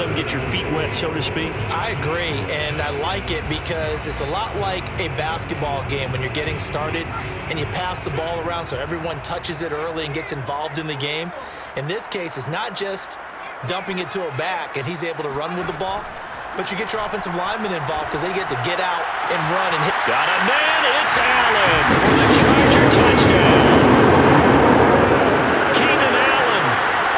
them get your feet wet, so to speak? I agree, and I like it because it's a lot like a basketball game when you're getting started and you pass the ball around so everyone touches it early and gets involved in the game. In this case, it's not just dumping it to a back and he's able to run with the ball, but you get your offensive linemen involved because they get to get out and run and hit. Got a man, it's Allen for the Charger touchdown. Keenan Allen,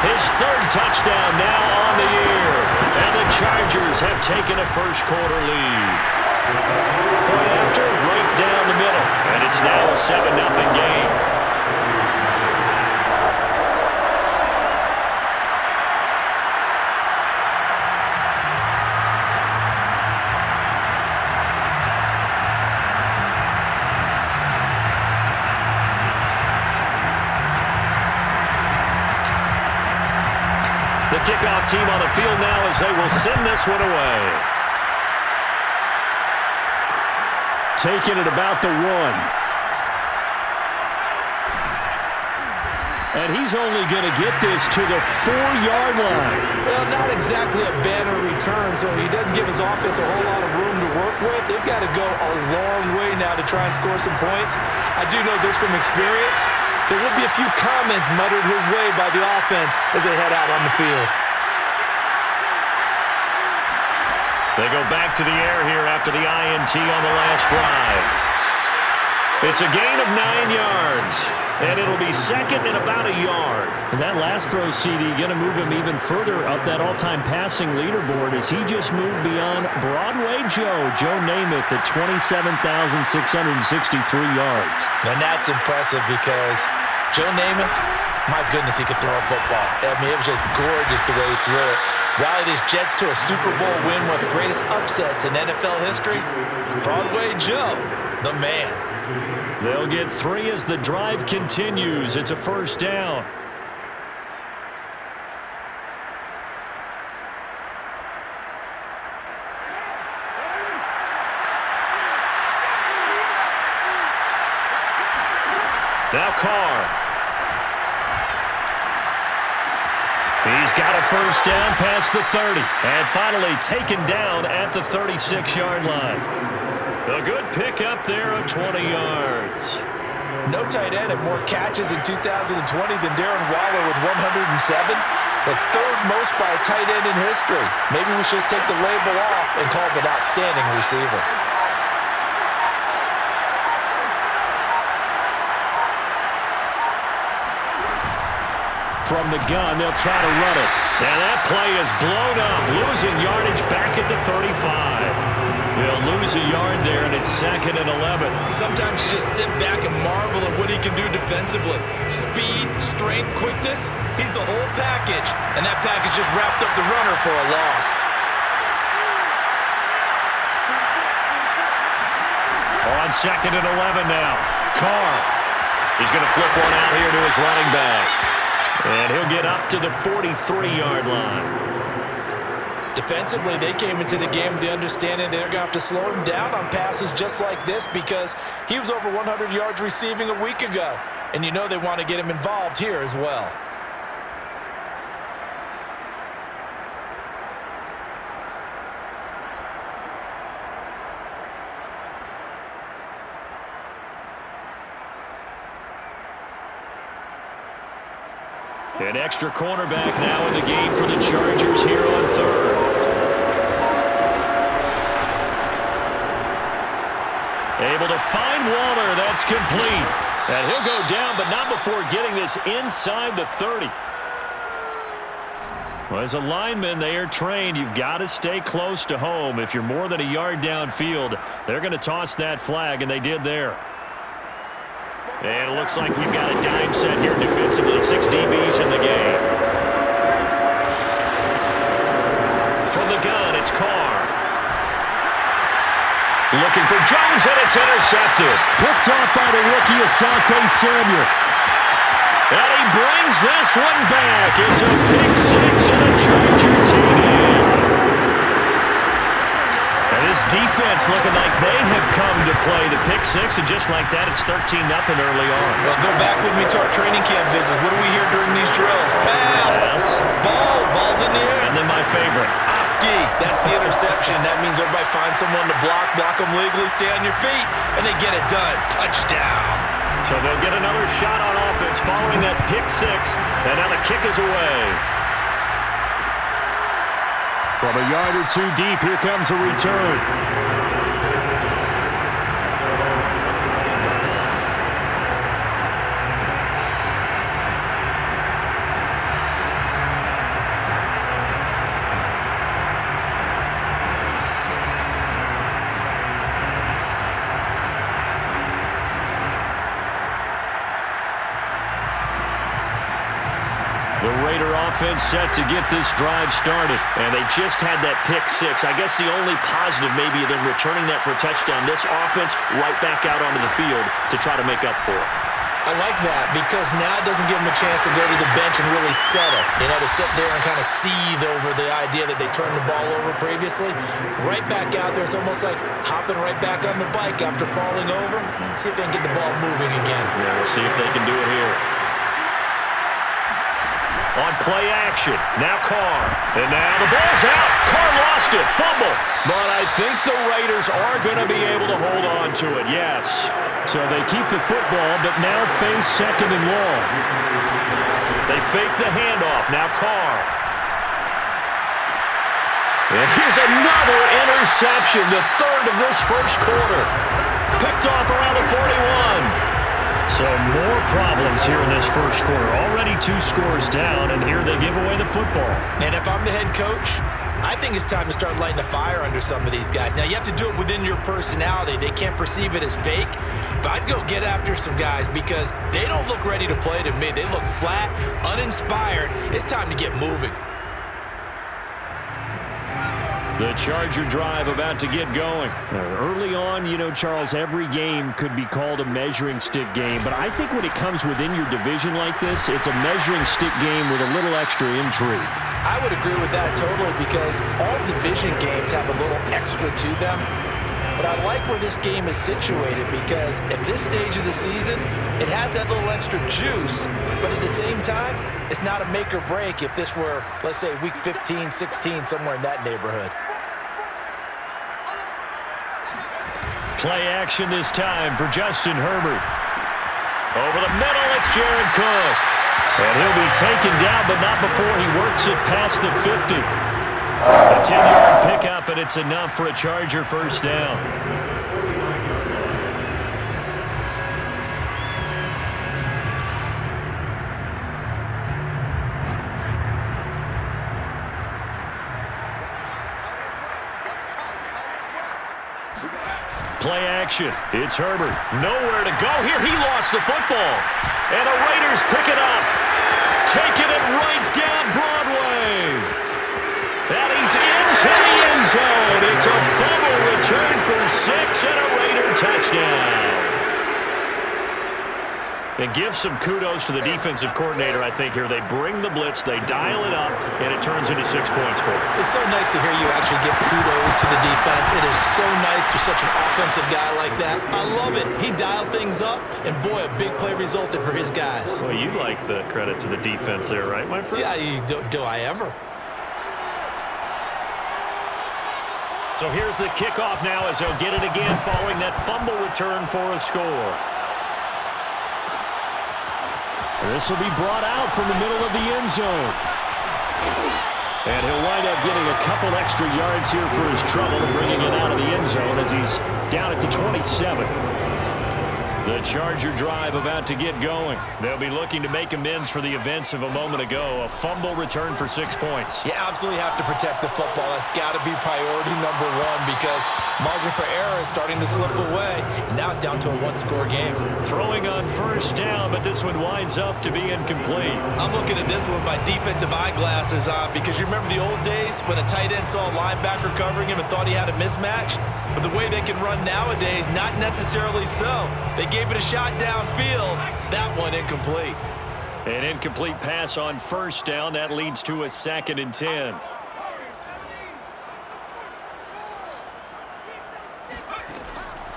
his third touchdown now on the year. And the Chargers have taken a first-quarter lead. Point after, right down the middle. And it's now a 7-0 game. The kickoff team on the field now as they will send this one away. Taking it about the 1. And he's only going to get this to the 4-yard line. Well, not exactly a banner return, so he doesn't give his offense a whole lot of room to work with. They've got to go a long way now to try and score some points. I do know this from experience. There will be a few comments muttered his way by the offense as they head out on the field. They go back to the air here after the INT on the last drive. It's a gain of 9 yards, and it'll be second and about a yard. And that last throw, CD, going to move him even further up that all-time passing leaderboard as he just moved beyond Broadway Joe Namath at 27,663 yards. And that's impressive because Joe Namath, my goodness, he could throw a football. I mean, it was just gorgeous the way he threw it. Rallied his Jets to a Super Bowl win, one of the greatest upsets in NFL history. Broadway Joe, the man. They'll get 3 as the drive continues. It's a first down. Now Carr. He's got a first down past the 30. And finally taken down at the 36-yard line. A good pickup there of 20 yards. No tight end had more catches in 2020 than Darren Waller with 107. The third most by a tight end in history. Maybe we should just take the label off and call him an outstanding receiver. From the gun, they'll try to run it. And that play is blown up, losing yardage back at the 35. They'll lose a yard there, and it's second and 11. Sometimes you just sit back and marvel at what he can do defensively. Speed, strength, quickness, he's the whole package. And that package just wrapped up the runner for a loss. On second and 11 now. Carr. He's going to flip one out here to his running back. And he'll get up to the 43-yard line. Defensively, they came into the game with the understanding they're going to have to slow him down on passes just like this because he was over 100 yards receiving a week ago. And you know they want to get him involved here as well. An extra cornerback now in the game for the Chargers here on third. Able to find Waller. That's complete. And he'll go down, but not before getting this inside the 30. Well, as a lineman, they are trained. You've got to stay close to home. If you're more than a yard downfield, they're going to toss that flag, and they did there. And it looks like we've got a dime set here defensively. 6 DBs in the game. From the gun, it's Carr. Looking for Jones, and it's intercepted. Picked off by the rookie Asante Samuel. And he brings this one back. It's a pick six and a Charger TD. And this defense defense looking like they have come to play. The pick six, and just like that, it's 13-0 early on. Well, go back with me to our training camp visits. What do we hear during these drills? Pass. Ball's in the air. And then my favorite. Oski, that's the interception. That means everybody finds someone to block them legally, stay on your feet, and they get it done. Touchdown. So they'll get another shot on offense following that pick six, and now the kick is away. From a yard or two deep, here comes a return. The Raider offense set to get this drive started, and they just had that pick six. I guess the only positive maybe them returning that for a touchdown. This offense right back out onto the field to try to make up for it. I like that because now it doesn't give them a chance to go to the bench and really settle, to sit there and kind of seethe over the idea that they turned the ball over previously. Right back out there, it's almost like hopping right back on the bike after falling over. See if they can get the ball moving again. Yeah, we'll see if they can do it here. On play action, now Carr. And now the ball's out. Carr lost it, fumble. But I think the Raiders are going to be able to hold on to it, yes. So they keep the football, but now face second and long. They fake the handoff, now Carr. And here's another interception, the third of this first quarter. Picked off around the 41. So more problems here in this first quarter. Already 2 scores down, and here they give away the football. And if I'm the head coach, I think it's time to start lighting a fire under some of these guys. Now, you have to do it within your personality. They can't perceive it as fake, but I'd go get after some guys because they don't look ready to play to me. They look flat, uninspired. It's time to get moving. The Charger drive about to get going. Early on, Charles, every game could be called a measuring stick game, but I think when it comes within your division like this, it's a measuring stick game with a little extra intrigue. I would agree with that totally because all division games have a little extra to them. But I like where this game is situated because at this stage of the season, it has that little extra juice, but at the same time, it's not a make or break if this were, let's say, week 15, 16, somewhere in that neighborhood. Play action this time for Justin Herbert. Over the middle, it's Jared Cook. And he'll be taken down, but not before he works it past the 50. A 10-yard pickup, and it's enough for a Charger first down. Play action. It's Herbert. Nowhere to go here. He lost the football. And the Raiders pick it up. Taking it right down Broadway. And he's into the end zone. It's a fumble return for 6 and a Raider touchdown. And give some kudos to the defensive coordinator, I think, here. They bring the blitz, they dial it up, and it turns into 6 points for them. It's so nice to hear you actually give kudos to the defense. It is so nice you're such an offensive guy like that. I love it. He dialed things up, and boy, a big play resulted for his guys. Well, you like the credit to the defense there, right, my friend? Yeah, do I ever? So here's the kickoff now as they'll get it again following that fumble return for a score. This will be brought out from the middle of the end zone. And he'll wind up getting a couple extra yards here for his trouble and bringing it out of the end zone as he's down at the 27. The Charger drive about to get going. They'll be looking to make amends for the events of a moment ago. A fumble return for 6 points. You absolutely have to protect the football. That's got to be priority number one because margin for error is starting to slip away. And now it's down to a one-score game. Throwing on first down, but this one winds up to be incomplete. I'm looking at this one with my defensive eyeglasses on because you remember the old days when a tight end saw a linebacker covering him and thought he had a mismatch? But the way they can run nowadays, not necessarily so. They gave it a shot downfield. That one incomplete. An incomplete pass on first down. That leads to a 2nd and 10.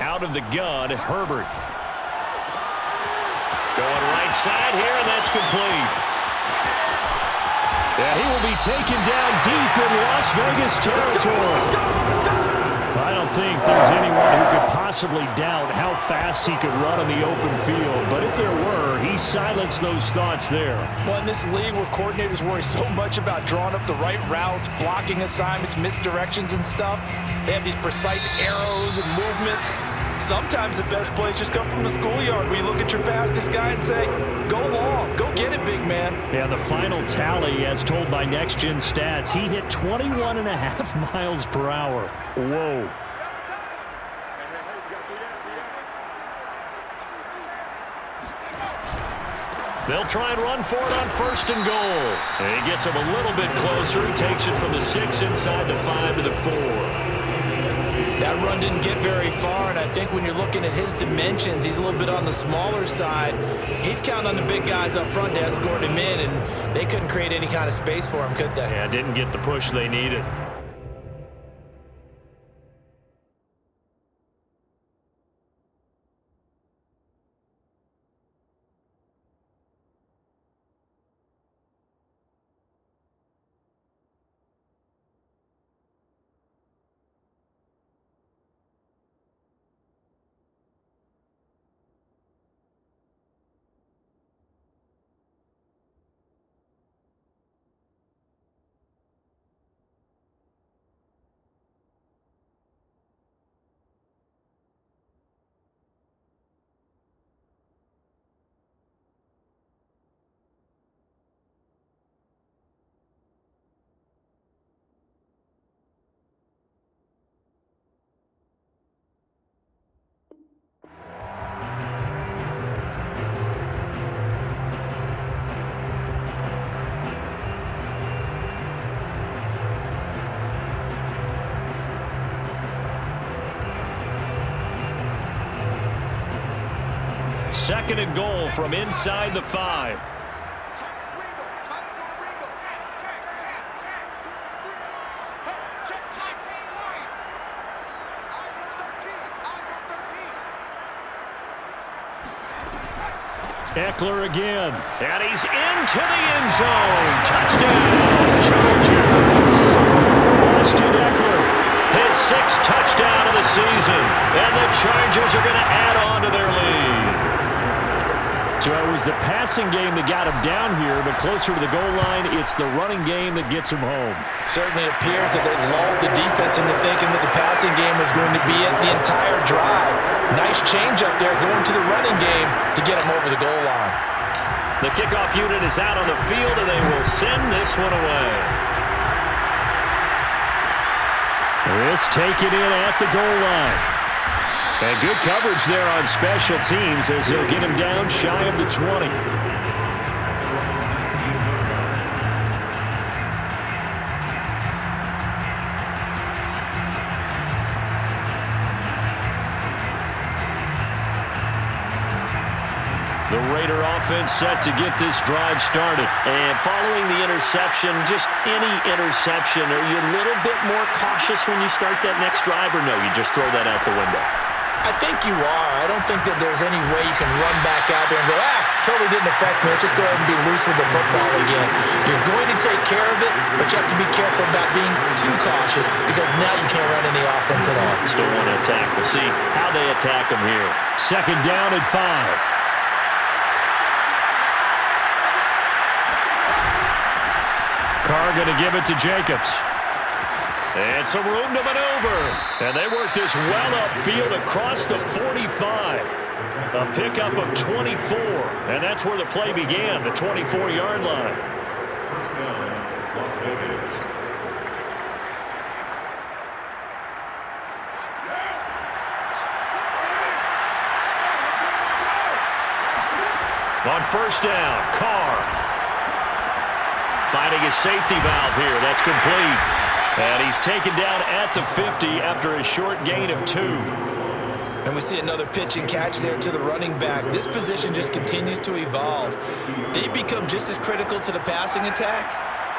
Out of the gun, Herbert. Going right side here, and that's complete. Yeah, he will be taken down deep in Las Vegas territory. I don't think there's anyone who could possibly doubt how fast he could run on the open field. But if there were, he silenced those thoughts there. Well, in this league where coordinators worry so much about drawing up the right routes, blocking assignments, misdirections and stuff, they have these precise arrows and movements. Sometimes the best plays just come from the schoolyard where you look at your fastest guy and say, go long, go get it, big man. Yeah, the final tally, as told by Next Gen Stats, he hit 21.5 miles per hour. Whoa. They'll try and run for it on 1st and goal. And he gets him a little bit closer. He takes it from the 6 inside the 5 to the 4. That run didn't get very far, and I think when you're looking at his dimensions, he's a little bit on the smaller side. He's counting on the big guys up front to escort him in, and they couldn't create any kind of space for him, could they? Yeah, didn't get the push they needed. Second and goal from inside the 5. Eckler again. And he's into the end zone. Touchdown, Chargers. Austin Eckler. His 6th touchdown of the season. And the Chargers are going to add on to their lead. So it was the passing game that got him down here, but closer to the goal line, it's the running game that gets him home. Certainly appears that they lulled the defense into thinking that the passing game was going to be it the entire drive. Nice change up there going to the running game to get him over the goal line. The kickoff unit is out on the field, and they will send this one away. This taken in at the goal line. And good coverage there on special teams as they'll get him down shy of the 20. The Raider offense set to get this drive started. And following the interception, just any interception, are you a little bit more cautious when you start that next drive, or no, you just throw that out the window? I think you are. I don't think that there's any way you can run back out there and go, totally didn't affect me. Let's just go ahead and be loose with the football again. You're going to take care of it, but you have to be careful about being too cautious because now you can't run any offense at all. Still want to attack. We'll see how they attack them here. Second down and 5. Carr going to give it to Jacobs. And some room to maneuver. And they work this well upfield across the 45. A pickup of 24. And that's where the play began, the 24-yard line. First down, Las Vegas. On first down, Carr. Finding his safety valve here. That's complete. And he's taken down at the 50 after a short gain of 2. And we see another pitch and catch there to the running back. This position just continues to evolve. They become just as critical to the passing attack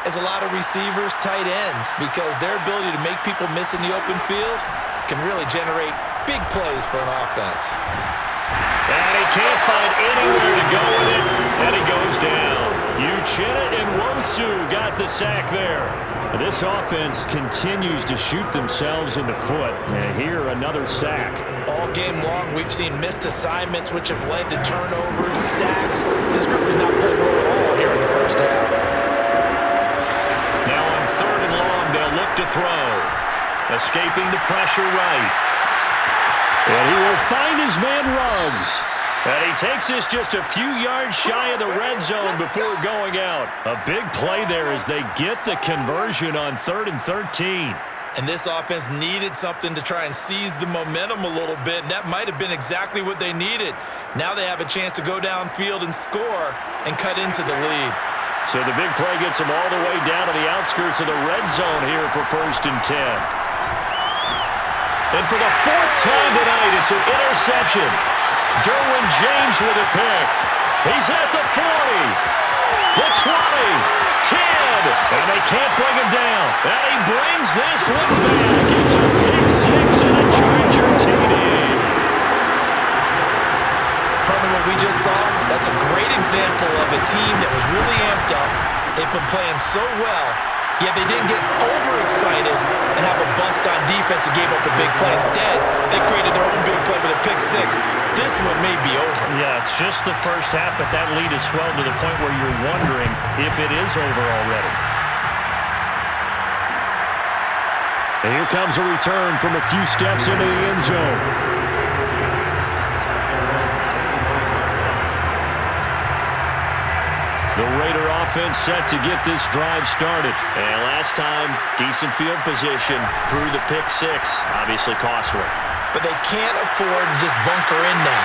as a lot of receivers, tight ends, because their ability to make people miss in the open field can really generate big plays for an offense. And he can't find anywhere to go with it, and he goes down. Uchenna and Wosu got the sack there. This offense continues to shoot themselves in the foot. And here, another sack. All game long, we've seen missed assignments, which have led to turnovers, sacks. This group has not played well at all here in the first half. Now on 3rd and long, they'll look to throw. Escaping the pressure right. And he will find his man Ruggs. And he takes this just a few yards shy of the red zone before going out. A big play there as they get the conversion on 3rd and 13. And this offense needed something to try and seize the momentum a little bit. And that might have been exactly what they needed. Now they have a chance to go downfield and score and cut into the lead. So the big play gets them all the way down to the outskirts of the red zone here for 1st and 10. And for the 4th time tonight, it's an interception. Derwin James with a pick. He's at the 40, the 20, 10, and they can't bring him down. And he brings this one back. It's a pick 6 and a Charger TD. Partner, what we just saw, that's a great example of a team that was really amped up. They've been playing so well, yet they didn't get overexcited and have a bust on defense and gave up a big play. Instead, they created their own big play with a pick 6. This one may be over. Yeah, it's just the first half, but that lead has swelled to the point where you're wondering if it is over already. And here comes a return from a few steps into the end zone. The Raider offense set to get this drive started. And last time, decent field position through the pick 6. Obviously costly. But they can't afford to just bunker in now.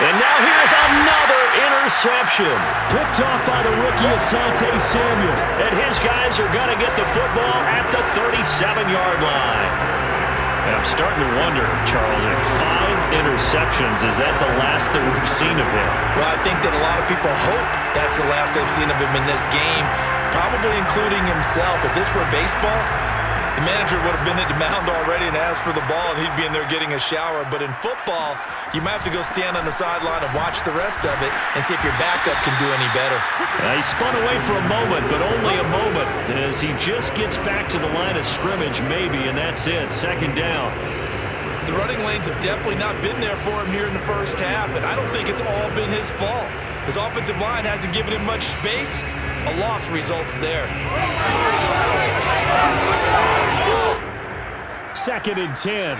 And now here's another interception. Picked off by the rookie Asante Samuel. And his guys are going to get the football at the 37-yard line. And I'm starting to wonder, Charles, if 5 interceptions, is that the last that we've seen of him? Well, I think that a lot of people hope that's the last they've seen of him in this game, probably including himself. If this were baseball, the manager would have been at the mound already and asked for the ball, and he'd be in there getting a shower. But in football, you might have to go stand on the sideline and watch the rest of it and see if your backup can do any better. He spun away for a moment, but only a moment, as he just gets back to the line of scrimmage, maybe, and that's it. 2nd down. The running lanes have definitely not been there for him here in the first half, and I don't think it's all been his fault. His offensive line hasn't given him much space. A loss results there. 2nd and 10.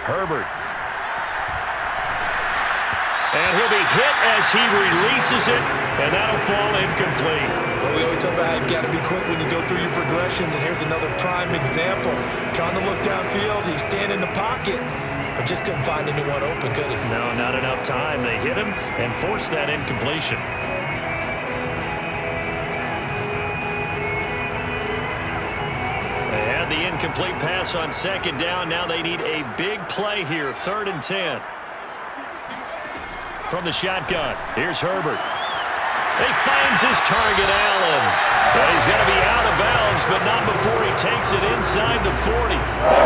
Herbert. And he'll be hit as he releases it, and that'll fall incomplete. Well, we always talk about how you've got to be quick when you go through your progressions, and here's another prime example. Trying to look downfield, he's standing in the pocket, but just couldn't find anyone open, could he? No, not enough time. They hit him and forced that incompletion. They had the incomplete pass on 2nd down. Now they need a big play here, 3rd and 10. From the shotgun, here's Herbert. He finds his target, Allen. Well, he's going to be out of bounds, but not before he takes it inside the 40. A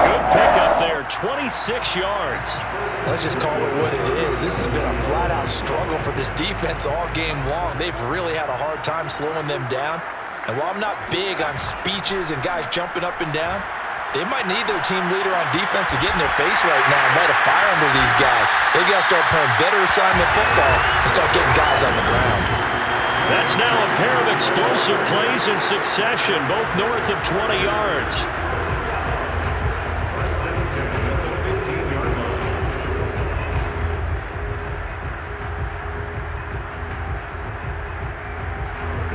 good pickup there, 26 yards. Let's just call it what it is. This has been a flat-out struggle for this defense all game long. They've really had a hard time slowing them down. And while I'm not big on speeches and guys jumping up and down, they might need their team leader on defense to get in their face right now and light a fire under these guys. They've got to start playing better assignment football and start getting guys on the ground. That's now a pair of explosive plays in succession, both north of 20 yards. 1st and 10 at the 15-yard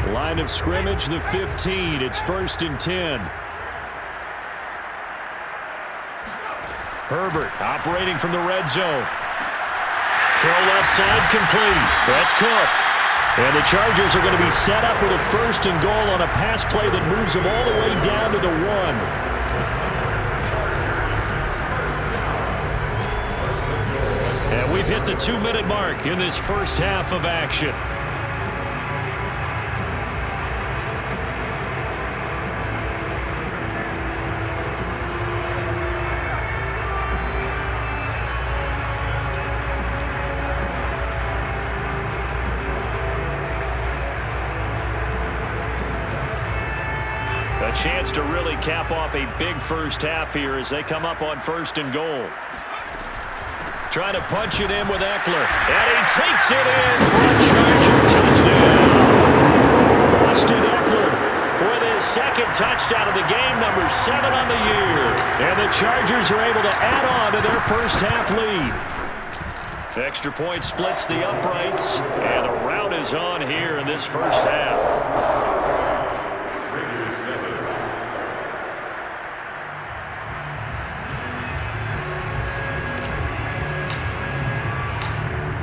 line. Line of scrimmage, the 15. It's 1st and 10. Herbert operating from the red zone. Throw left side complete. That's Cook. And the Chargers are going to be set up with a 1st and goal on a pass play that moves them all the way down to the 1. And we've hit the 2-minute mark in this first half of action. A chance to really cap off a big first half here as they come up on 1st and goal. Trying to punch it in with Eckler. And he takes it in for a Charger touchdown. Austin Eckler with his 2nd touchdown of the game, number 7 on the year. And the Chargers are able to add on to their first half lead. Extra point splits the uprights, and the rout is on here in this first half.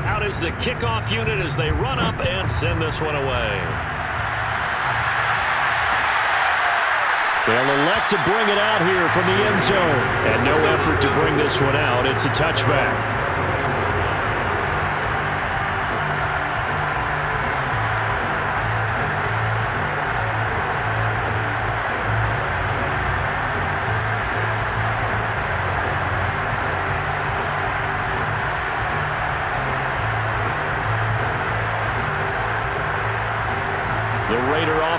Out is the kickoff unit as they run up and send this one away. They'll elect to bring it out here from the end zone. And no effort to bring this one out. It's a touchback.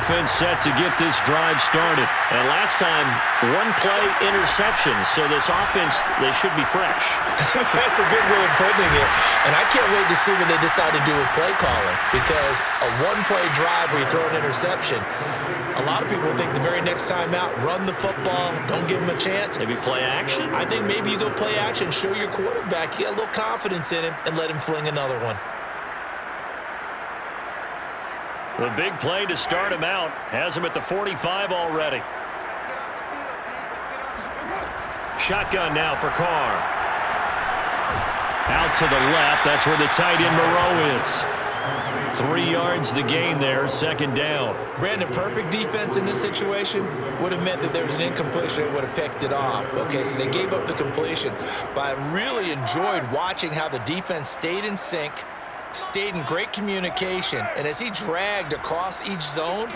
Offense set to get this drive started. And last time, 1-play interception. So this offense, they should be fresh. That's a good way of putting it. And I can't wait to see what they decide to do with play calling. Because a 1-play drive where you throw an interception, a lot of people think the very next time out, run the football, don't give him a chance. Maybe play action? I think maybe you go play action, show your quarterback, get a little confidence in him, and let him fling another one. The big play to start him out has him at the 45 already. Shotgun now for Carr. Out to the left. That's where the tight end Moreau is. 3 yards the gain there, 2nd down. Brandon, perfect defense in this situation would have meant that there was an incompletion. They would have picked it off. Okay, so they gave up the completion. But I really enjoyed watching how the defense stayed in sync, stayed in great communication, and as he dragged across each zone,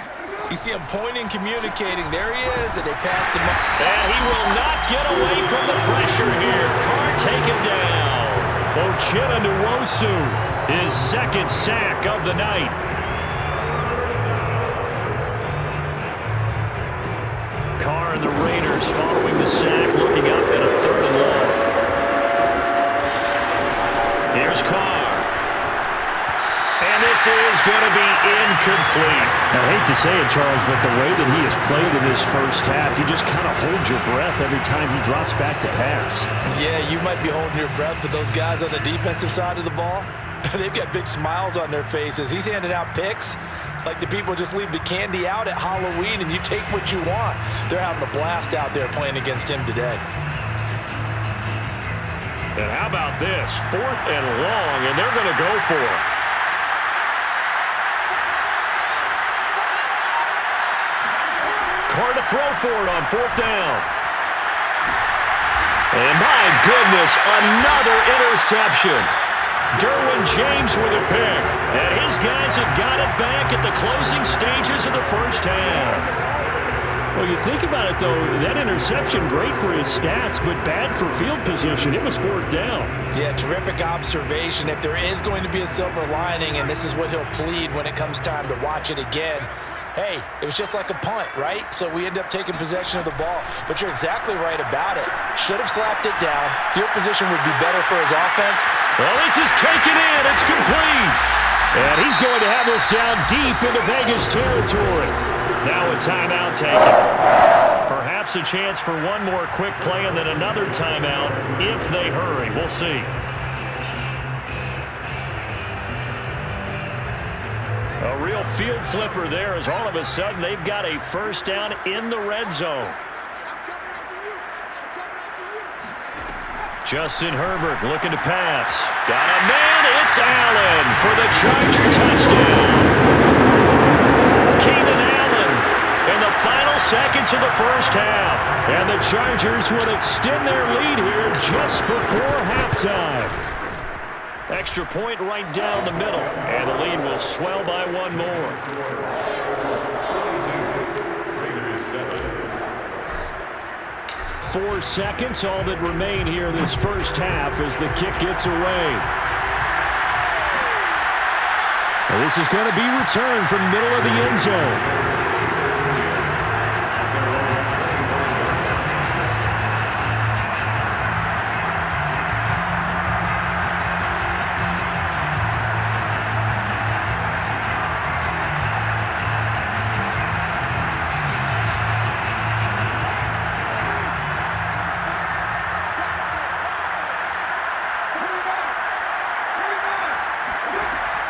you see him pointing, communicating. There he is, and they passed him up. And he will not get away from the pressure here. Carr taken down. Uchenna Nwosu, his 2nd sack of the night. Carr and the Raiders following the sack, looking up at a 3rd and long. Here's Carr. And this is going to be incomplete. I hate to say it, Charles, but the way that he has played in this first half, you just kind of hold your breath every time he drops back to pass. Yeah, you might be holding your breath, but those guys on the defensive side of the ball, they've got big smiles on their faces. He's handing out picks like the people just leave the candy out at Halloween and you take what you want. They're having a blast out there playing against him today. And how about this? 4th and long, and they're going to go for it. Carr to throw for it on 4th down. And my goodness, another interception. Derwin James with a pick. And his guys have got it back at the closing stages of the first half. Well, you think about it, though, that interception, great for his stats, but bad for field position. It was 4th down. Yeah, terrific observation. If there is going to be a silver lining, and this is what he'll plead when it comes time to watch it again, hey, it was just like a punt, right? So we end up taking possession of the ball. But you're exactly right about it. Should have slapped it down. Field position would be better for his offense. Well, this is taken in. It's complete. And he's going to have this down deep into Vegas territory. Now a timeout taken. Perhaps a chance for one more quick play and then another timeout if they hurry. We'll see. A real field flipper there as all of a sudden they've got a first down in the red zone. Justin Herbert looking to pass. Got a man. It's Allen for the Charger touchdown. Keenan Allen in the final seconds of the first half. And the Chargers will extend their lead here just before halftime. Extra point right down the middle. And the lead will swell by one more. 4 seconds, all that remain here this first half as the kick gets away. Well, this is going to be returned from middle of the end zone.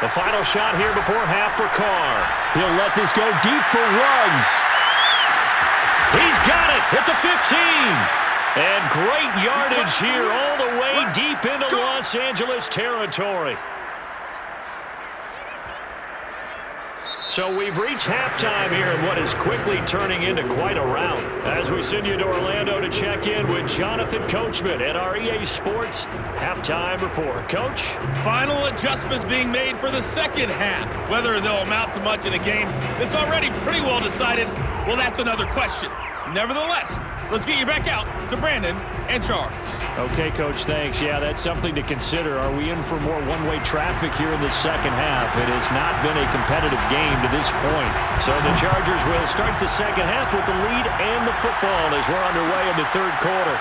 The final shot here before half for Carr. He'll let this go deep for Ruggs. He's got it at the 15. And great yardage here all the way deep into Los Angeles territory. So we've reached halftime here in what is quickly turning into quite a rout. As we send you to Orlando to check in with Jonathan Coachman at our EA Sports Halftime Report. Coach? Final adjustments being made for the second half. Whether they'll amount to much in a game that's already pretty well decided, well, that's another question. Nevertheless, let's get you back out to Brandon and Charles. Okay, Coach, thanks. Yeah, that's something to consider. Are we in for more one-way traffic here in the second half? It has not been a competitive game to this point. So the Chargers will start the second half with the lead and the football as we're underway in the third quarter.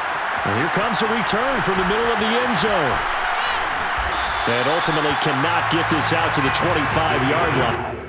And here comes a return from the middle of the end zone. And ultimately cannot get this out to the 25-yard line.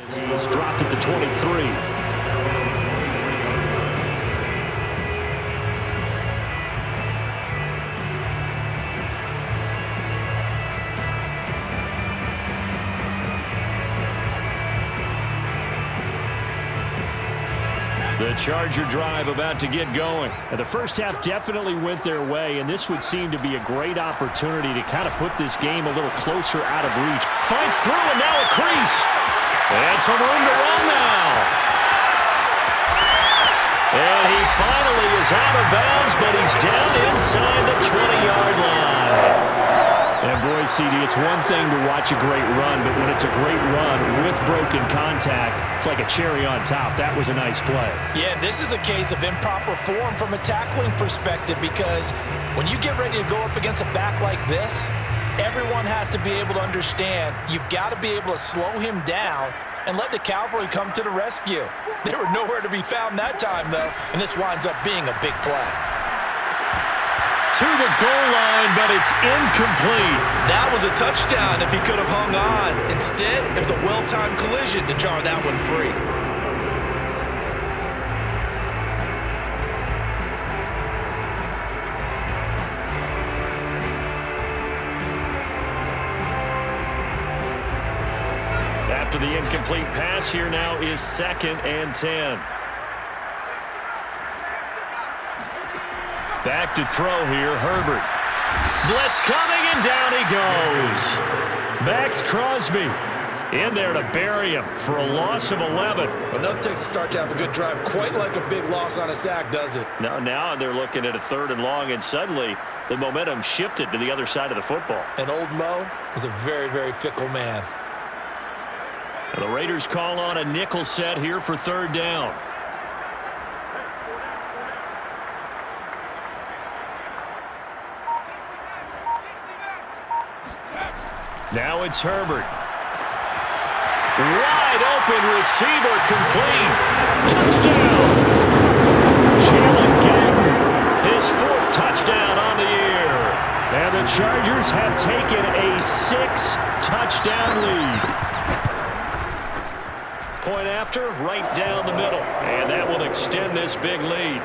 As he's dropped at the 23. The Charger drive about to get going. And the first half definitely went their way, and this would seem to be a great opportunity to kind of put this game a little closer out of reach. Fights through, and now a crease. And some room to run now. And he finally is out of bounds, but he's down inside the 20-yard line. And boy, CD, it's one thing to watch a great run, but when it's a great run with broken contact, it's like a cherry on top. That was a nice play. Yeah, this is a case of improper form from a tackling perspective, because when you get ready to go up against a back like this, everyone has to be able to understand you've got to be able to slow him down and let the cavalry come to the rescue. They were nowhere to be found that time, though, and this winds up being a big play. To the goal line, but it's incomplete. That was a touchdown if he could have hung on. Instead, it was a well-timed collision to jar that one free. After the incomplete pass, here now is 2nd and 10. Back to throw here, Herbert. Blitz coming, and down he goes. Max Crosby in there to bury him for a loss of 11. Well, nothing takes a start to have a good drive quite like a big loss on a sack, does it? Now they're looking at a 3rd and long, and suddenly the momentum shifted to the other side of the football. And old Mo is a very, very fickle man. The Raiders call on a nickel set here for 3rd down. Now it's Herbert. Wide open receiver, complete. Touchdown. Jalen Guyton, his 4th touchdown on the year. And the Chargers have taken a 6-touchdown lead. Point after, right down the middle. And that will extend this big lead.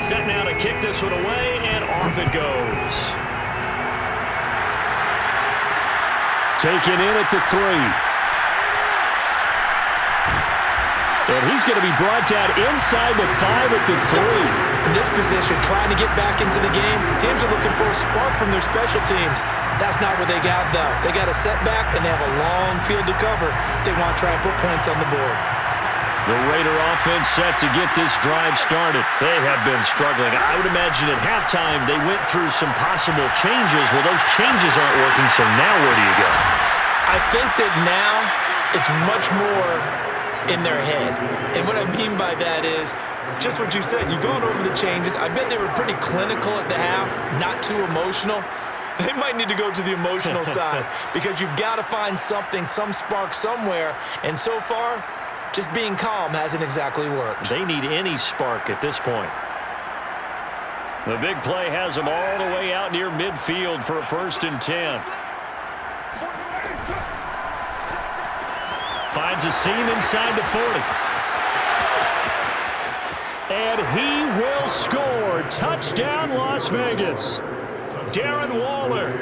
Set now to kick this one away, and off it goes. Taken in at the 3. And he's going to be brought down inside the 5 at the 3. In this position, trying to get back into the game, teams are looking for a spark from their special teams. That's not what they got, though. They got a setback, and they have a long field to cover if they want to try and put points on the board. The Raider offense set to get this drive started. They have been struggling. I would imagine at halftime they went through some possible changes. Well, those changes aren't working, so now where do you go? I think that now it's much more in their head. And what I mean by that is just what you said. You've gone over the changes. I bet they were pretty clinical at the half, not too emotional. They might need to go to the emotional side because you've got to find something, some spark somewhere. And so far, just being calm hasn't exactly worked. They need any spark at this point. The big play has them all the way out near midfield for a 1st and 10. Finds a seam inside the 40. And he will score. Touchdown, Las Vegas. Darren Waller,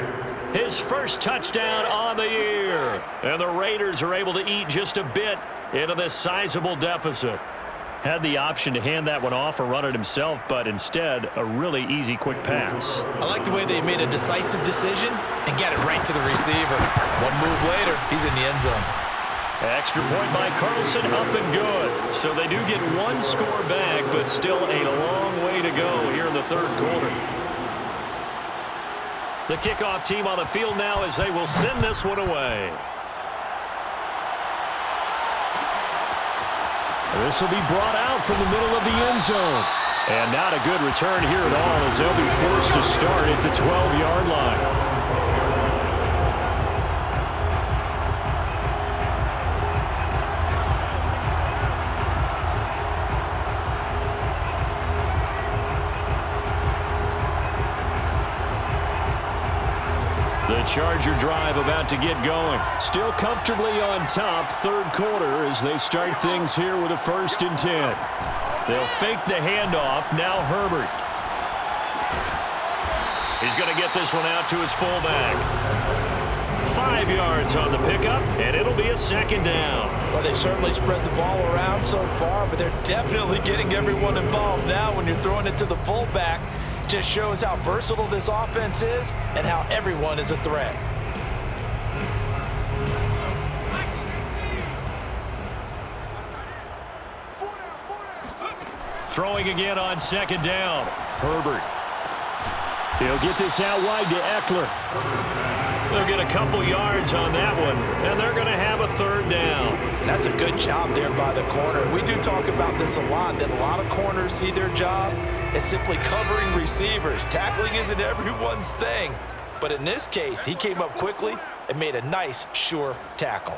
his first touchdown on the year. And the Raiders are able to eat just a bit into this sizable deficit. Had the option to hand that one off or run it himself, but instead, a really easy, quick pass. I like the way they made a decisive decision and got it right to the receiver. One move later, he's in the end zone. Extra point by Carlson, up and good. So they do get one score back, but still a long way to go here in the 3rd quarter. The kickoff team on the field now as they will send this one away. This will be brought out from the middle of the end zone. And not a good return here at all as they'll be forced to start at the 12-yard line. The Charger drive about to get going. Still comfortably on top, 3rd quarter as they start things here with a 1st and 10. They'll fake the handoff. Now Herbert. He's going to get this one out to his fullback. 5 yards on the pickup, and it'll be a 2nd down. Well, they certainly spread the ball around so far, but they're definitely getting everyone involved now when you're throwing it to the fullback. Just shows how versatile this offense is and how everyone is a threat. Throwing again on 2nd down. Herbert. He'll get this out wide to Eckler. They'll get a couple yards on that one, and they're going to have a 3rd down. That's a good job there by the corner. We do talk about this a lot, that a lot of corners see their job as simply covering receivers. Tackling isn't everyone's thing. But in this case, he came up quickly and made a nice, sure tackle.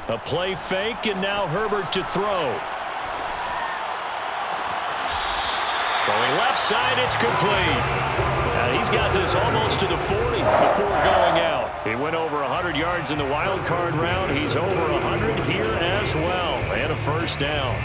A play fake, and now Herbert to throw. Throwing left side, it's complete. He's got this almost to the 40 before going out. He went over 100 yards in the wild card round. He's over 100 here as well. And a 1st down.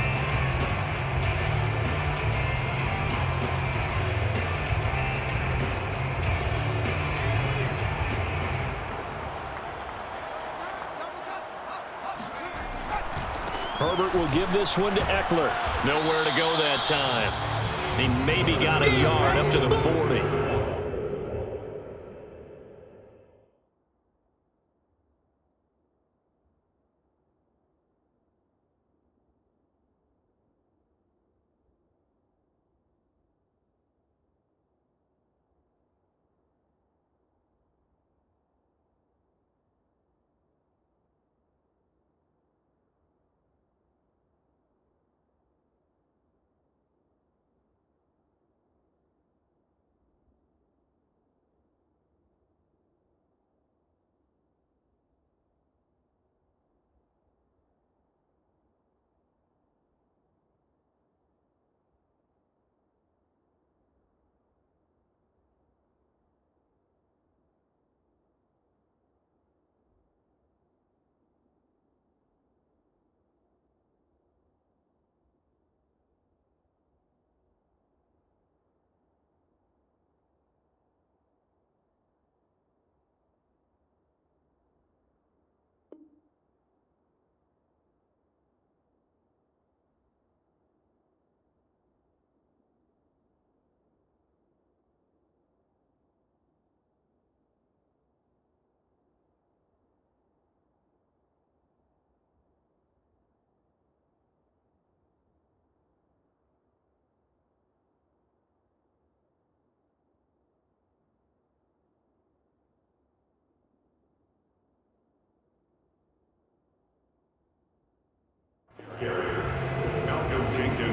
Herbert will give this one to Eckler. Nowhere to go that time. He maybe got a yard up to the 40.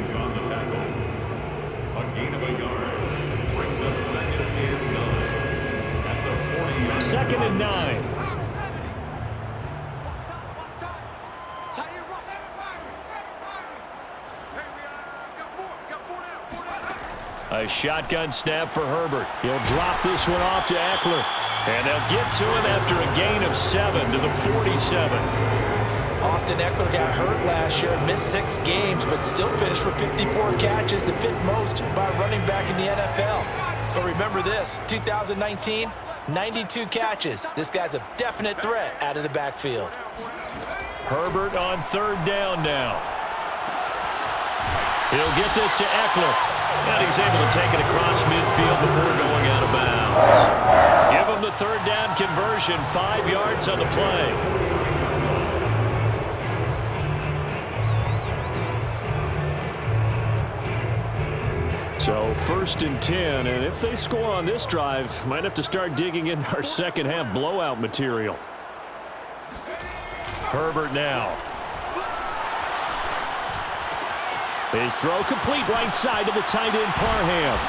Williams on the tackle. A gain of a yard. Brings up 2nd and 9. At the 40-yard. 2nd and 9. A shotgun snap for Herbert. He'll drop this one off to Eckler. And they'll get to him after a gain of 7 to the 47. Austin Eckler got hurt last year, missed 6 games, but still finished with 54 catches, the 5th most by a running back in the NFL. But remember this, 2019, 92 catches. This guy's a definite threat out of the backfield. Herbert on 3rd down now. He'll get this to Eckler. And he's able to take it across midfield before going out of bounds. Give him the 3rd down conversion, 5 yards on the play. So 1st and 10, and if they score on this drive, might have to start digging in our second half blowout material. Herbert now. His throw complete right side to the tight end Parham.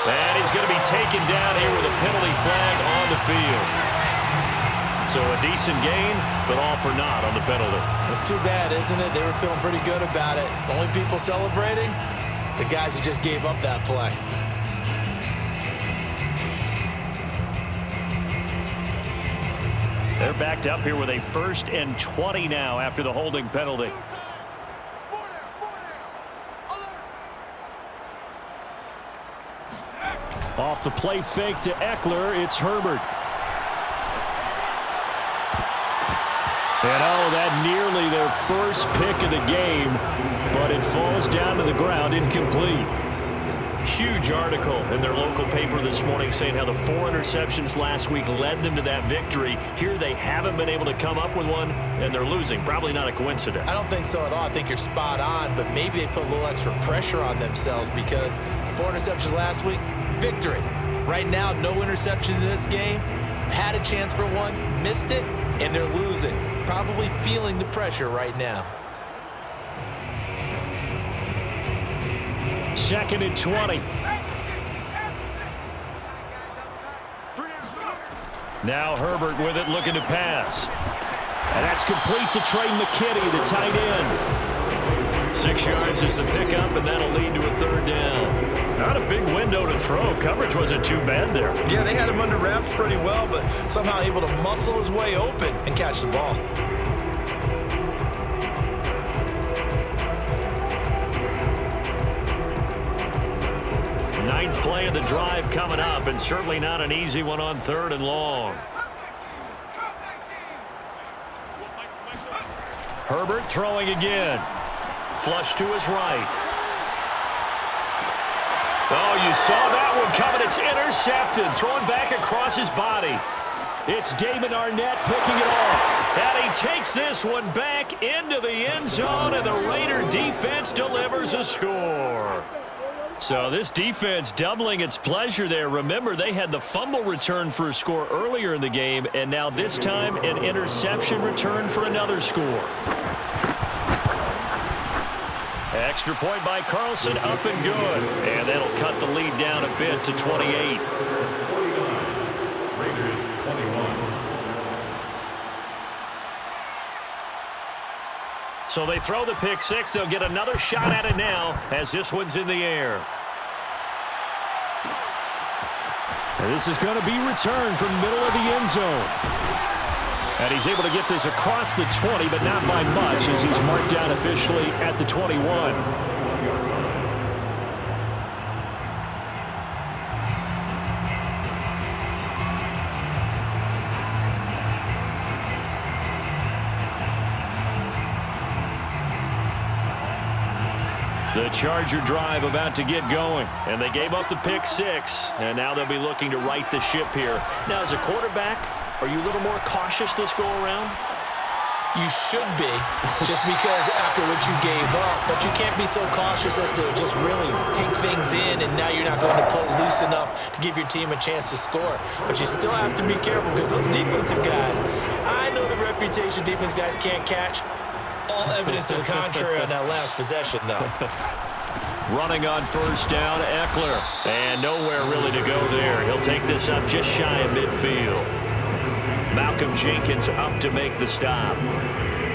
And he's going to be taken down here with a penalty flag on the field. So a decent gain, but all for naught on the penalty. It's too bad, isn't it? They were feeling pretty good about it. Only people celebrating, the guys who just gave up that play. They're backed up here with a 1st and 20 now after the holding penalty. Off the play fake to Eckler, it's Herbert. And oh, that nearly their first pick of the game, but it falls down to the ground incomplete. Huge article in their local paper this morning saying how the 4 interceptions last week led them to that victory. Here they haven't been able to come up with one, and they're losing. Probably not a coincidence. I don't think so at all. I think you're spot on, but maybe they put a little extra pressure on themselves because the 4 interceptions last week, victory. Right now, no interceptions in this game. Had a chance for one, missed it, and they're losing. Probably feeling the pressure right now. 2nd and 20. Now Herbert with it, looking to pass. And that's complete to Trey McKinney, the tight end. 6 yards is the pickup, and that'll lead to a 3rd down. Not a big window to throw. Coverage wasn't too bad there. Yeah, they had him under wraps pretty well, but somehow able to muscle his way open and catch the ball. Ninth play of the drive coming up, and certainly not an easy one on 3rd and long. Herbert throwing again. Flush to his right. Oh, you saw that one coming. It's intercepted. Thrown back across his body. It's Damon Arnett picking it off. And he takes this one back into the end zone, and the Raider defense delivers a score. So this defense doubling its pleasure there. Remember, they had the fumble return for a score earlier in the game, and now this time an interception return for another score. Extra point by Carlson, up and good. And that'll cut the lead down a bit to 28. Raiders 21. So they throw the pick six. They'll get another shot at it now as this one's in the air. And this is going to be returned from middle of the end zone. And he's able to get this across the 20, but not by much as he's marked down officially at the 21. The Charger drive about to get going, and they gave up the pick six, and now they'll be looking to right the ship here. Now, as a quarterback, are you a little more cautious this go-around? You should be, just because after what you gave up, but you can't be so cautious as to just really take things in, and now you're not going to play loose enough to give your team a chance to score. But you still have to be careful because those defensive guys, I know the reputation defense guys can't catch. All evidence to the contrary on that last possession, though. Running on first down, Eckler. And nowhere really to go there. He'll take this up just shy of midfield. Malcolm Jenkins up to make the stop.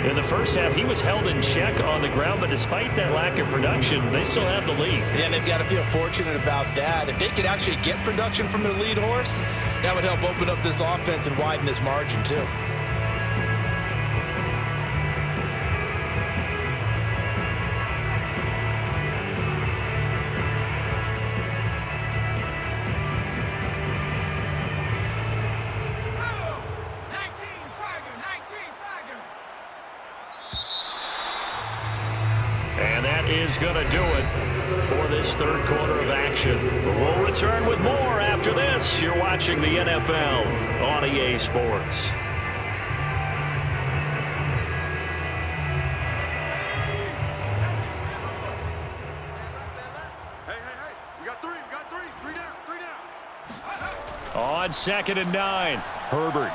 In the first half, he was held in check on the ground, but despite that lack of production, they still have the lead. Yeah, and they've got to feel fortunate about that. If they could actually get production from their lead horse, that would help open up this offense and widen this margin, too. And that is going to do it for this third quarter of action. We'll return with more after this. You're watching the NFL on EA Sports. Hey, we got three down. On 2nd and 9, Herbert.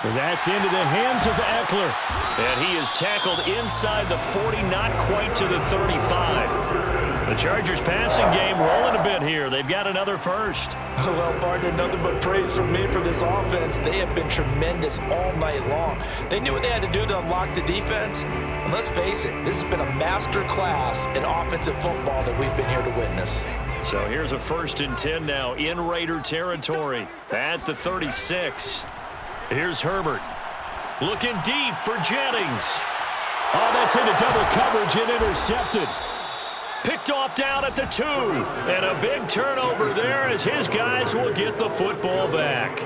That's into the hands of Eckler. And he is tackled inside the 40, not quite to the 35. The Chargers passing game rolling a bit here. They've got another first. Well, partner, nothing but praise from me for this offense. They have been tremendous all night long. They knew what they had to do to unlock the defense. And let's face it, this has been a master class in offensive football that we've been here to witness. So here's a 1st and 10 now in Raider territory at the 36. Here's Herbert. Looking deep for Jennings. Oh, that's into double coverage and intercepted. Picked off down at the 2. And a big turnover there as his guys will get the football back.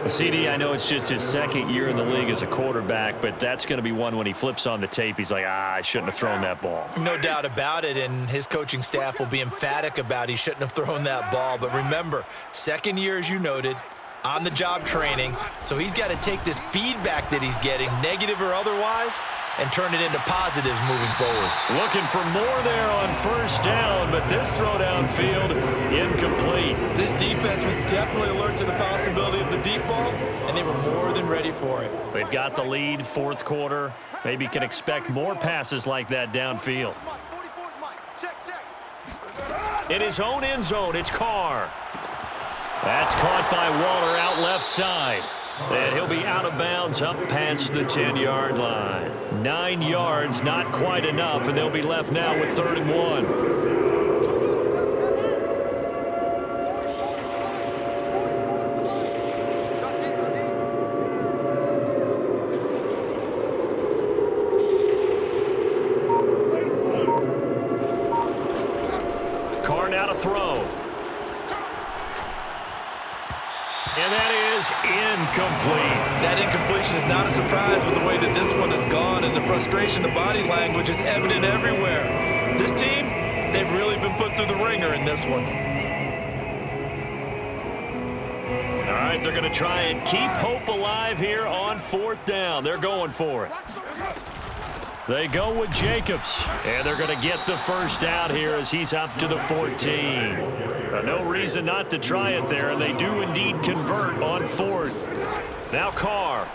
CD, I know it's just his 2nd year in the league as a quarterback, but that's going to be one when he flips on the tape. He's like, I shouldn't have thrown that ball. No doubt about it, and his coaching staff will be emphatic about he shouldn't have thrown that ball. But remember, 2nd year, as you noted, on-the-job training, so he's got to take this feedback that he's getting, negative or otherwise, and turn it into positives moving forward. Looking for more there on 1st down, but this throw downfield incomplete. This defense was definitely alert to the possibility of the deep ball, and they were more than ready for it. They've got the lead, 4th quarter. Maybe can expect more passes like that downfield. In his own end zone, it's Carr. That's caught by Waller out left side. And he'll be out of bounds up past the 10-yard line. 9 yards, not quite enough, and they'll be left now with 3rd and 1. Carr now to throw. And that is incomplete. That incompletion is not a surprise with the way that this one has gone, and the frustration, the body language is evident everywhere. This team, they've really been put through the ringer in this one. All right, they're going to try and keep hope alive here on 4th down. They're going for it. They go with Jacobs, and they're going to get the first down here as he's up to the 14. No reason not to try it there, and they do indeed convert on 4th. Now Carr.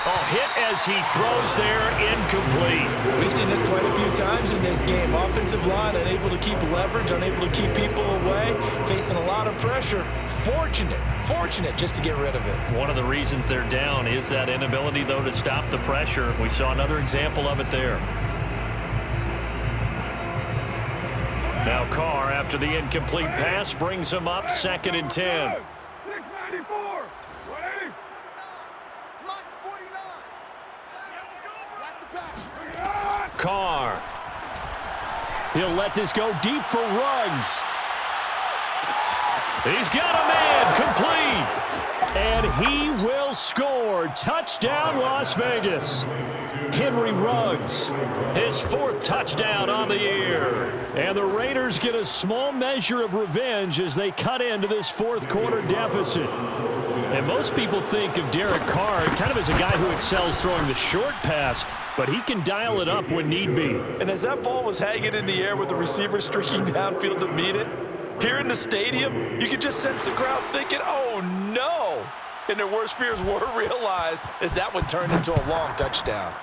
Oh, hit as he throws there, incomplete. We've seen this quite a few times in this game. Offensive line unable to keep leverage, unable to keep people away, facing a lot of pressure. Fortunate just to get rid of it. One of the reasons they're down is that inability, though, to stop the pressure. We saw another example of it there. Now Carr, after the incomplete pass, brings him up 2nd and 10. 694. Carr. He'll let this go deep for Ruggs. He's got a man, complete. And he will score. Touchdown, Las Vegas. Henry Ruggs. His 4th touchdown on the year. And the Raiders get a small measure of revenge as they cut into this 4th quarter deficit. And most people think of Derek Carr kind of as a guy who excels throwing the short pass, but he can dial it up when need be. And as that ball was hanging in the air with the receiver streaking downfield to meet it, here in the stadium, you could just sense the crowd thinking, oh no. and their worst fears were realized as that one turned into a long touchdown.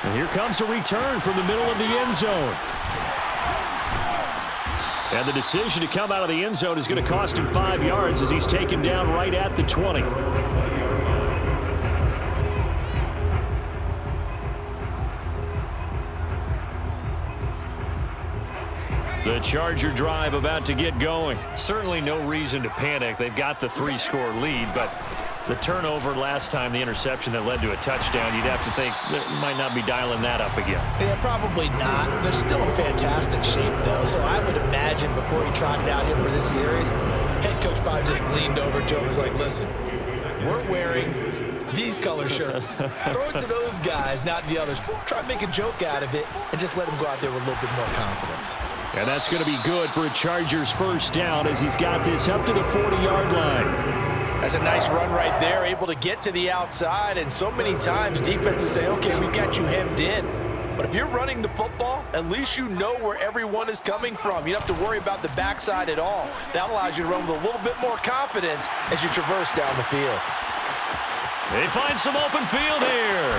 And here comes a return from the middle of the end zone. And the decision to come out of the end zone is going to cost him 5 yards as he's taken down right at the 20. The Charger drive about to get going. Certainly no reason to panic. They've got the 3-score lead, but the turnover last time, the interception that led to a touchdown, you'd have to think they might not be dialing that up again. Yeah, probably not. They're still in fantastic shape, though, so I would imagine before he trotted out here for this series, head coach probably just leaned over to him and was like, listen, we're wearing these color shirts. Throw it to those guys, not the others. Try to make a joke out of it and just let him go out there with a little bit more confidence. And that's going to be good for a Chargers first down as he's got this up to the 40-yard line. That's a nice run right there, able to get to the outside, and so many times defenses say, okay, we've got you hemmed in. But if you're running the football, at least you know where everyone is coming from. You don't have to worry about the backside at all. That allows you to run with a little bit more confidence as you traverse down the field. They find some open field here.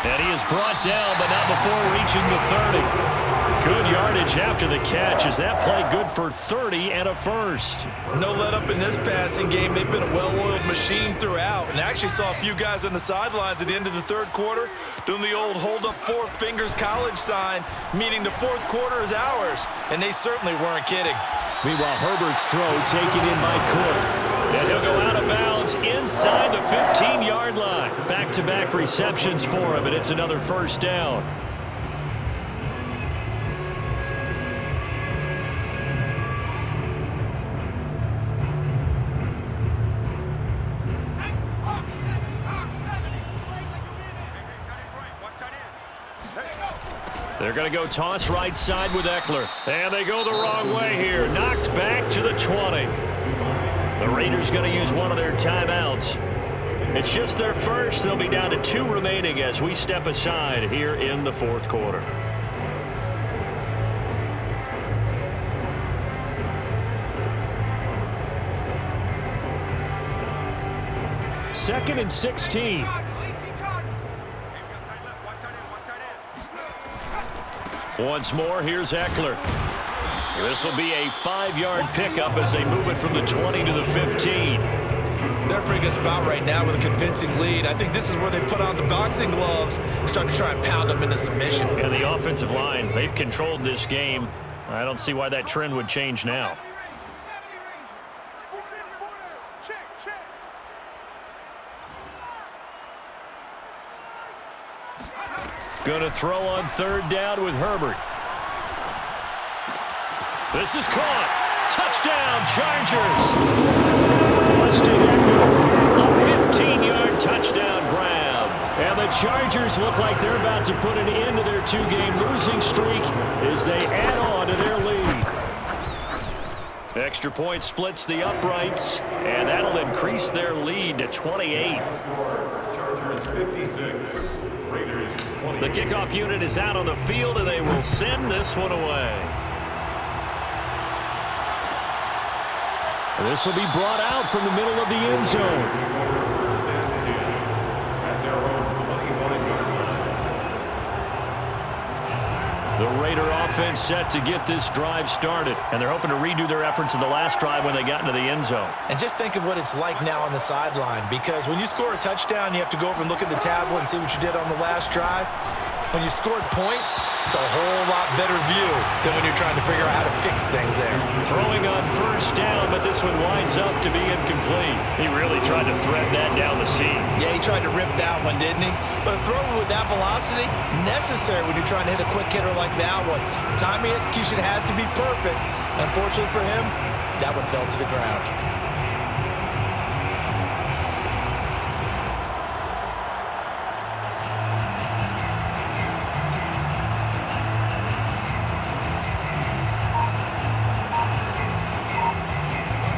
And he is brought down, but not before reaching the 30. Good yardage after the catch. Is that play good for 30 and a first? No let up in this passing game. They've been a well-oiled machine throughout. And I actually saw a few guys on the sidelines at the end of the third quarter doing the old hold up 4 fingers college sign, meaning the fourth quarter is ours. And they certainly weren't kidding. Meanwhile, Herbert's throw taken in by Cook. And he'll go out of bounds inside the 15-yard line. Back-to-back receptions for him, and it's another first down. They're going to go toss right side with Eckler. And they go the wrong way here. Knocked back to the 20. The Raiders going to use one of their timeouts. It's just their first. They'll be down to 2 remaining as we step aside here in the fourth quarter. Second and 16. Once more, here's Eckler. This will be a 5-yard pickup as they move it from the 20 to the 15. They're a pretty good spot right now with a convincing lead. I think this is where they put on the boxing gloves, start to try and pound them into submission. And the offensive line, they've controlled this game. I don't see why that trend would change now. Going to throw on third down with Herbert. This is caught. Touchdown, Chargers. Austin Eckler, a 15-yard touchdown grab. And the Chargers look like they're about to put an end to their 2-game losing streak as they add on to their lead. Extra point splits the uprights, and that'll increase their lead to 28. Chargers 56, Raiders 20. The kickoff unit is out on the field, and they will send this one away. This will be brought out from the middle of the end zone. First and 10 at their own 25-yard line. The Raider offense set to get this drive started, and they're hoping to redo their efforts in the last drive when they got into the end zone. And just think of what it's like now on the sideline, because when you score a touchdown, you have to go over and look at the tablet and see what you did on the last drive. When you scored points, it's a whole lot better view than when you're trying to figure out how to fix things there. Throwing on first down, but this one winds up to be incomplete. He really tried to thread that down the seam. Yeah, he tried to rip that one, didn't he? But a throw with that velocity, necessary when you're trying to hit a quick hitter like that one. Timing execution has to be perfect. Unfortunately for him, that one fell to the ground.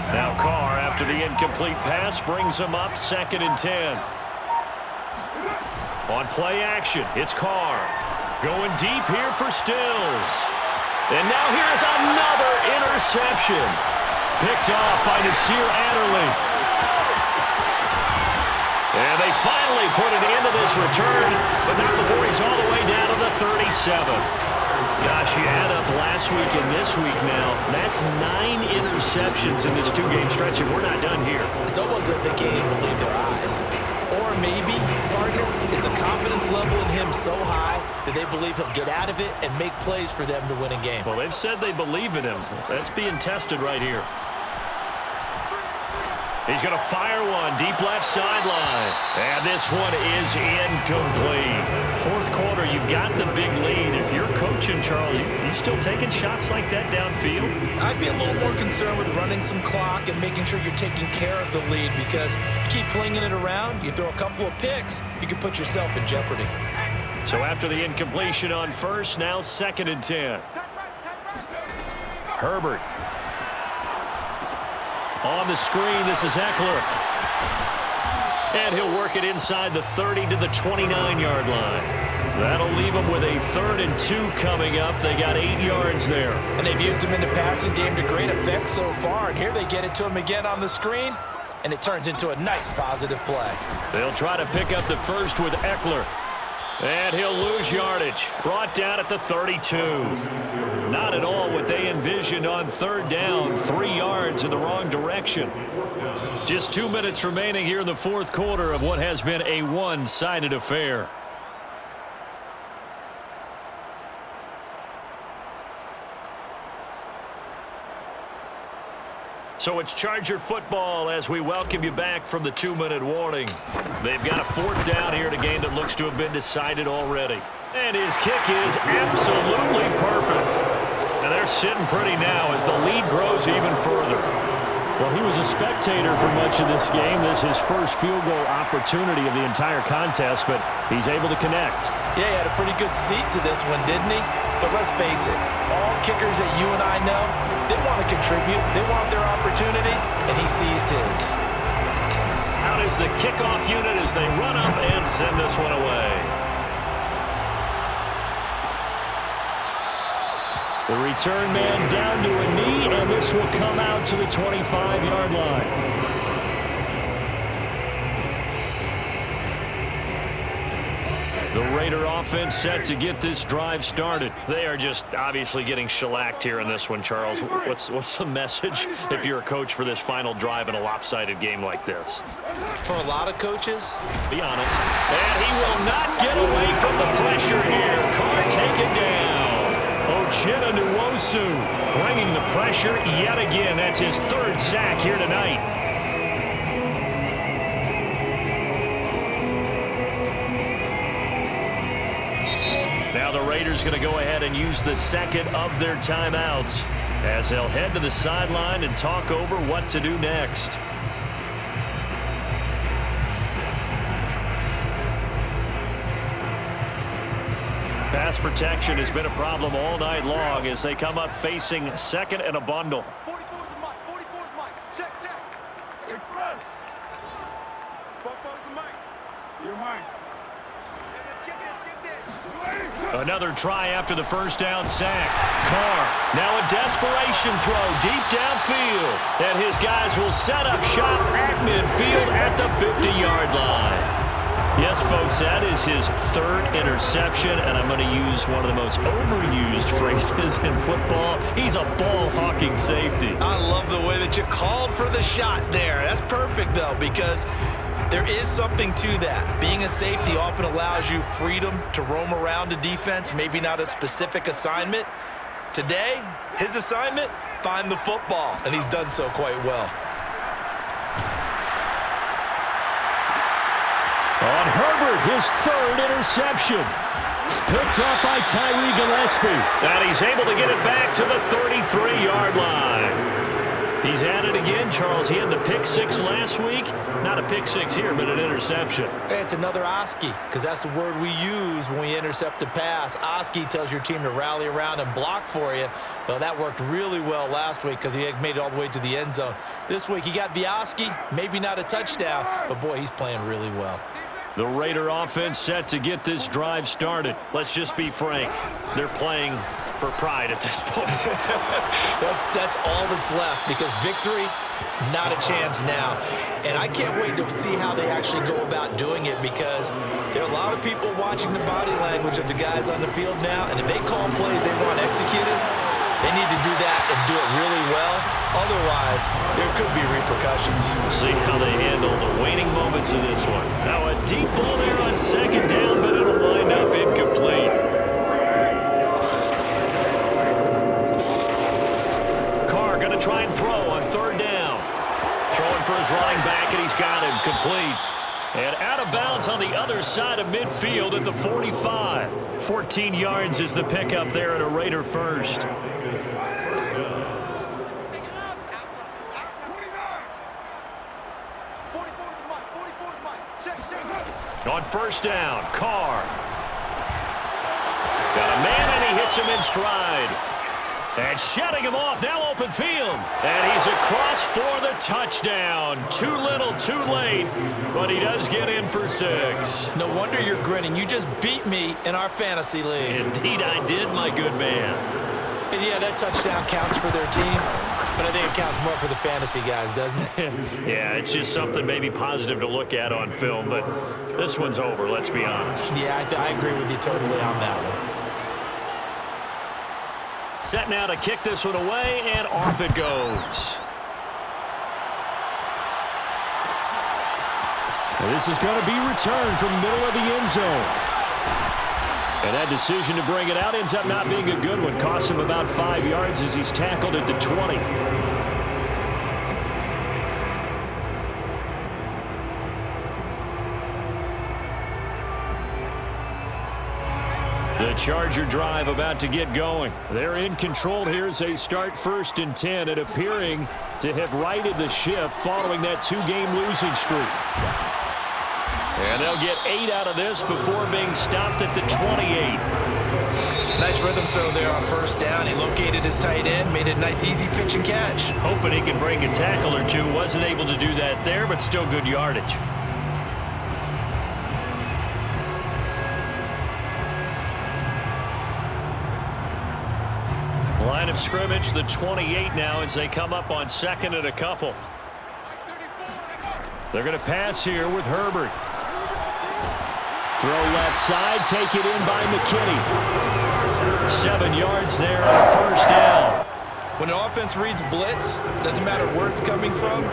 Now Carr, after the incomplete pass, brings him up 2nd and 10. On play action, it's Carr. Going deep here for Stills. And now here's another interception. Picked off by Nasir Adderley. And they finally put it into this return, but not before he's all the way down to the 37. Gosh, you add up last week and this week now. That's 9 interceptions in this 2-game stretch, and we're not done here. It's almost like they can't even believe their eyes. Or maybe, partner, is the confidence level in him so high that they believe he'll get out of it and make plays for them to win a game. Well, they've said they believe in him. That's being tested right here. He's going to fire one deep left sideline. And this one is incomplete. Fourth quarter, you've got the big lead. If you're coaching, Charles, you still taking shots like that downfield? I'd be a little more concerned with running some clock and making sure you're taking care of the lead, because you keep flinging it around, you throw a couple of picks, you could put yourself in jeopardy. So after the incompletion on first, now 2nd and 10. Herbert. On the screen, this is Eckler. And he'll work it inside the 30 to the 29-yard line. That'll leave them with a 3rd and 2 coming up. They got 8 yards there. And they've used him in the passing game to great effect so far. And here they get it to him again on the screen, and it turns into a nice positive play. They'll try to pick up the first with Eckler. And he'll lose yardage. Brought down at the 32. Not at all what they envisioned on 3rd down. 3 yards in the wrong direction. Just 2 minutes remaining here in the fourth quarter of what has been a one-sided affair. So it's Charger football as we welcome you back from the 2-minute warning. They've got a 4th down here in a game that looks to have been decided already. And his kick is absolutely perfect. And they're sitting pretty now as the lead grows even further. Well, he was a spectator for much of this game. This is his first field goal opportunity of the entire contest, but he's able to connect. Yeah, he had a pretty good seat to this one, didn't he? But let's face it, all kickers that you and I know, they want to contribute. They want their opportunity, and he seized his. Out is the kickoff unit as they run up and send this one away. The return man down to a knee, and this will come out to the 25-yard line. The Raider offense set to get this drive started. They are just obviously getting shellacked here in this one, Charles. What's the message if you're a coach for this final drive in a lopsided game like this? For a lot of coaches, be honest. And he will not get away from the pressure here. Carr taken down. Uchenna Nwosu bringing the pressure yet again. That's his 3rd sack here tonight. Now the Raiders going to go ahead and use the 2nd of their timeouts as they'll head to the sideline and talk over what to do next. Pass protection has been a problem all night long as they come up facing 2nd and a bundle. 44's Mike. 44's Mike. Check. It's right. 44's Mike. You're Mike. Another try after the first down sack. Carr, now a desperation throw deep downfield. And his guys will set up shop at midfield at the 50-yard line. Yes, folks, that is his 3rd interception, and I'm going to use one of the most overused phrases in football. He's a ball-hawking safety. I love the way that you called for the shot there. That's perfect, though, because there is something to that. Being a safety often allows you freedom to roam around a defense, maybe not a specific assignment. Today, his assignment, find the football, and he's done so quite well. On Herbert, his 3rd interception. Picked up by Tyree Gillespie. And he's able to get it back to the 33-yard line. He's at it again, Charles. He had the pick 6 last week. Not a pick 6 here, but an interception. Hey, it's another Oski, because that's the word we use when we intercept a pass. Oski tells your team to rally around and block for you. Well, that worked really well last week because he had made it all the way to the end zone. This week, he got the Oski, maybe not a touchdown, but boy, he's playing really well. The Raider offense set to get this drive started. Let's just be frank. They're playing for pride at this point. That's all that's left, because victory, not a chance now. And I can't wait to see how they actually go about doing it, because there are a lot of people watching the body language of the guys on the field now, and if they call plays they want executed, they need to do that and do it really well. Otherwise, there could be repercussions. We'll see how they handle the waning moments of this one. Now a deep ball there on second down, but it'll wind up incomplete. Carr going to try and throw on third down. Throwing for his running back, and he's got him complete. And out of bounds on the other side of midfield at the 45. 14 yards is the pickup there at a Raider first. On first down, Carr. Got a man, and he hits him in stride. And shutting him off, now open field. And he's across for the touchdown. Too little, too late, but he does get in for 6. No wonder you're grinning. You just beat me in our fantasy league. Indeed I did, my good man. And yeah, that touchdown counts for their team, but I think it counts more for the fantasy guys, doesn't it? Yeah, it's just something maybe positive to look at on film, but this one's over, let's be honest. Yeah, I agree with you totally on that one. Set now to kick this one away, and off it goes. And this is going to be returned from the middle of the end zone. And that decision to bring it out ends up not being a good one. Costs him about 5 yards as he's tackled at the 20. The Charger drive about to get going. They're in control here as they start 1st and 10, and appearing to have righted the ship following that 2-game losing streak. And they'll get 8 out of this before being stopped at the 28. Nice rhythm throw there on first down. He located his tight end, made a nice easy pitch and catch. Hoping he can break a tackle or two. Wasn't able to do that there, but still good yardage. Line of scrimmage, the 28 now as they come up on 2nd and a couple. They're going to pass here with Herbert. Throw left side, take it in by McKinney. 7 yards there on a first down. When an offense reads blitz, doesn't matter where it's coming from,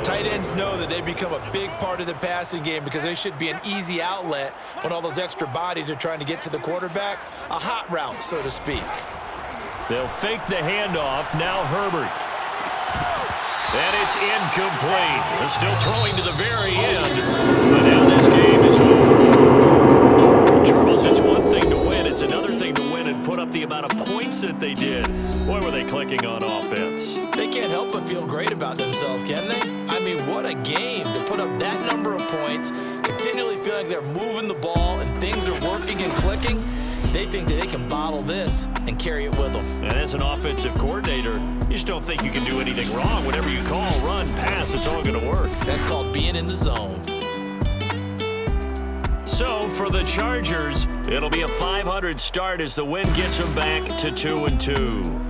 tight ends know that they become a big part of the passing game because they should be an easy outlet when all those extra bodies are trying to get to the quarterback. A hot route, so to speak. They'll fake the handoff. Now Herbert. And it's incomplete. They're still throwing to the very end. But now this game is over. Charles, it's one thing to win. It's another thing to win and put up the amount of points that they did. Boy, were they clicking on offense. They can't help but feel great about themselves, can they? I mean, what a game to put up that number of points, continually feel like they're moving the ball and things are working and clicking. They think that they can bottle this and carry it with them. And as an offensive coordinator, you just don't think you can do anything wrong. Whatever you call, run, pass, it's all going to work. That's called being in the zone. So for the Chargers, it'll be a 500 start as the win gets them back to 2-2.